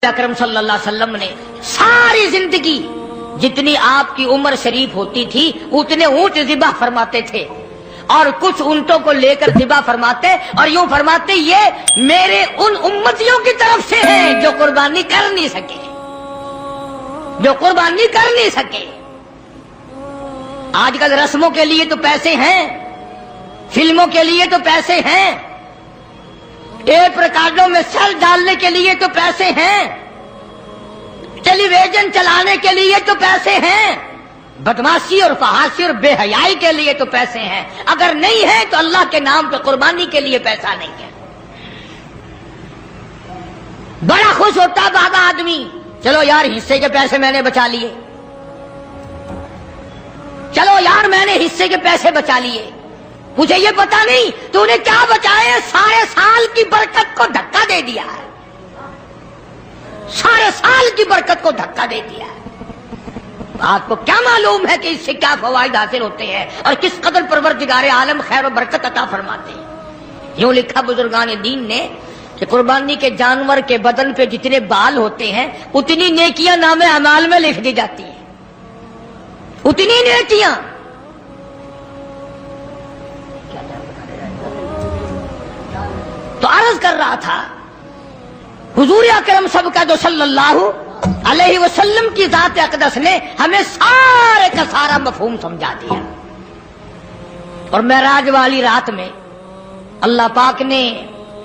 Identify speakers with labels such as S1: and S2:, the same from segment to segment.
S1: اکرم صلی اللہ علیہ وسلم نے ساری زندگی جتنی آپ کی عمر شریف ہوتی تھی اتنے اونٹ ذبح فرماتے تھے، اور کچھ اونٹوں کو لے کر ذبح فرماتے اور یوں فرماتے یہ میرے ان امتیوں کی طرف سے ہیں جو قربانی کر نہیں سکے، جو قربانی کر نہیں سکے۔ آج کل رسموں کے لیے تو پیسے ہیں، فلموں کے لیے تو پیسے ہیں، ٹیپ ریکارڈوں میں سیل ڈالنے کے لیے تو پیسے ہیں، ٹیلی ویژن چلانے کے لیے تو پیسے ہیں، بدماشی اور فحاشی اور بے حیائی کے لیے تو پیسے ہیں، اگر نہیں ہے تو اللہ کے نام پہ قربانی کے لیے پیسہ نہیں ہے۔ بڑا خوش ہوتا ہے بابا آدمی، چلو یار حصے کے پیسے میں نے بچا لیے، چلو یار میں نے حصے کے پیسے بچا لیے۔ مجھے یہ پتا نہیں تو نے کیا بچائے، سارے سال کی برکت کو دھکا دے دیا ہے، سارے سال کی برکت کو دھکا دے دیا ہے۔ آپ کو کیا معلوم ہے کہ اس سے کیا فوائد حاصل ہوتے ہیں اور کس قدر پروردگار عالم خیر و برکت عطا فرماتے ہیں۔ یوں لکھا بزرگان دین نے کہ قربانی کے جانور کے بدن پہ جتنے بال ہوتے ہیں اتنی نیکیاں نام اعمال میں لکھ دی جاتی ہیں، اتنی نیکیاں۔ تو عرض کر رہا تھا حضور اکرم سب کا جو صلی اللہ علیہ وسلم کی ذات اقدس نے ہمیں سارے کا سارا مفہوم سمجھا دیا۔ اور معراج والی رات میں اللہ پاک نے،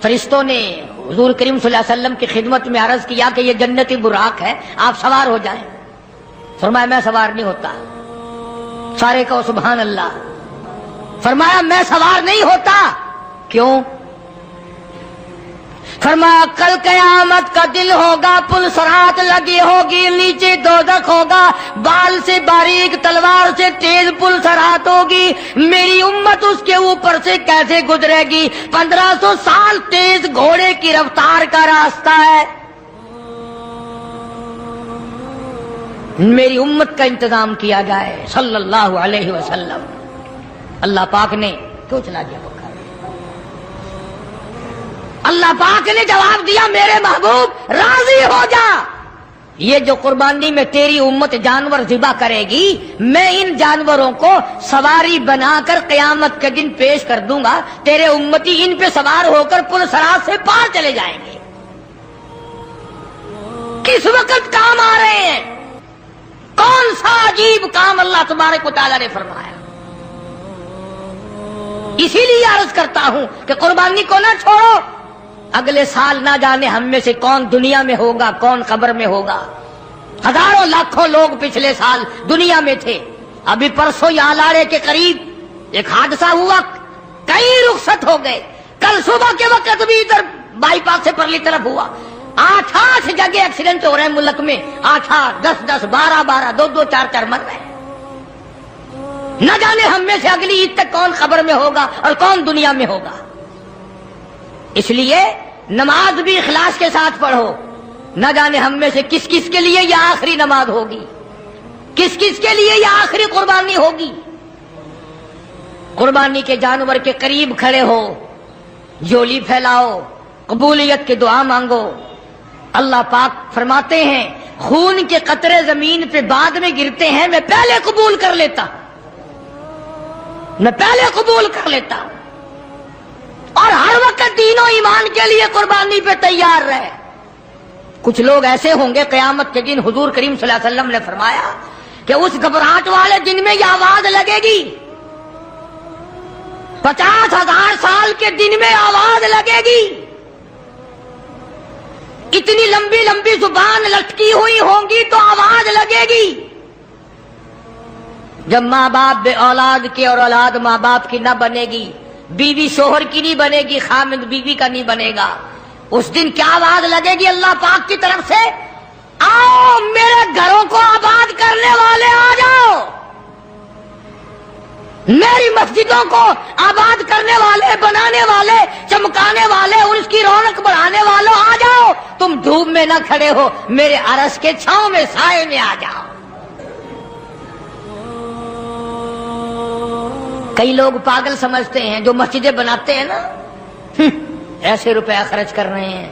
S1: فرشتوں نے حضور کریم صلی اللہ علیہ وسلم کی خدمت میں عرض کیا کہ یہ جنتی براق ہے، آپ سوار ہو جائیں۔ فرمایا میں سوار نہیں ہوتا، سارے کہو سبحان اللہ۔ فرمایا میں سوار نہیں ہوتا، کیوں؟ فرمایا کل قیامت کا دن ہوگا، پل صراط لگی ہوگی، نیچے دوزخ ہوگا، بال سے باریک تلوار سے تیز پل صراط ہوگی، میری امت اس کے اوپر سے کیسے گزرے گی؟ 1500 سال تیز گھوڑے کی رفتار کا راستہ ہے، میری امت کا انتظام کیا جائے صلی اللہ علیہ وسلم۔ اللہ پاک نے کیوں چلا دیا بخار؟ اللہ پاک نے جواب دیا میرے محبوب راضی ہو جا، یہ جو قربانی میں تیری امت جانور ذبح کرے گی میں ان جانوروں کو سواری بنا کر قیامت کے دن پیش کر دوں گا، تیرے امتی ان پہ سوار ہو کر پل صراط سے پار چلے جائیں گے۔ کس وقت کام آ رہے ہیں؟ کون سا عجیب کام اللہ تبارک و تعالیٰ نے فرمایا۔ اسی لیے عرض کرتا ہوں کہ قربانی کو نہ چھوڑو، اگلے سال نہ جانے ہم میں سے کون دنیا میں ہوگا، کون قبر میں ہوگا۔ ہزاروں لاکھوں لوگ پچھلے سال دنیا میں تھے، ابھی پرسوں یہاں لاڑے کے قریب ایک حادثہ ہوا، کئی رخصت ہو گئے۔ کل صبح کے وقت بھی ادھر بائی پاس سے پرلی طرف ہوا، 8 جگہ ایکسیڈنٹ ہو رہے ہیں ملک میں، 8 10 12 2 4 مر رہے ہیں۔ نہ جانے ہم میں سے اگلی عید تک کون قبر میں ہوگا اور کون دنیا میں ہوگا۔ اس لیے نماز بھی اخلاص کے ساتھ پڑھو، نہ جانے ہم میں سے کس کس کے لیے یہ آخری نماز ہوگی، کس کس کے لیے یہ آخری قربانی ہوگی۔ قربانی کے جانور کے قریب کھڑے ہو، جھولی پھیلاؤ، قبولیت کی دعا مانگو۔ اللہ پاک فرماتے ہیں خون کے قطرے زمین پہ بعد میں گرتے ہیں، میں پہلے قبول کر لیتا، میں پہلے قبول کر لیتا ہوں۔ اور ہر وقت دین و ایمان کے لیے قربانی پہ تیار رہے۔ کچھ لوگ ایسے ہوں گے قیامت کے دن، حضور کریم صلی اللہ علیہ وسلم نے فرمایا کہ اس گھبراہٹ والے دن میں یہ آواز لگے گی، 50,000 سال کے دن میں آواز لگے گی، اتنی لمبی لمبی زبان لٹکی ہوئی ہوں گی تو آواز لگے گی۔ جب ماں باپ بے اولاد کے اور اولاد ماں باپ کی نہ بنے گی، بیوی شوہر کی نہیں بنے گی، خامد بیوی کا نہیں بنے گا، اس دن کیا آواز لگے گی اللہ پاک کی طرف سے؟ آؤ میرے گھروں کو آباد کرنے والے آ جاؤ، میری مسجدوں کو آباد کرنے والے، بنانے والے، چمکانے والے، اس کی رونق بڑھانے والوں آ جاؤ، تم دھوپ میں نہ کھڑے ہو، میرے عرش کے چھاؤں میں سائے میں آ جاؤ۔ کئی لوگ پاگل سمجھتے ہیں جو مسجدیں بناتے ہیں نا، ایسے روپیہ خرچ کر رہے ہیں،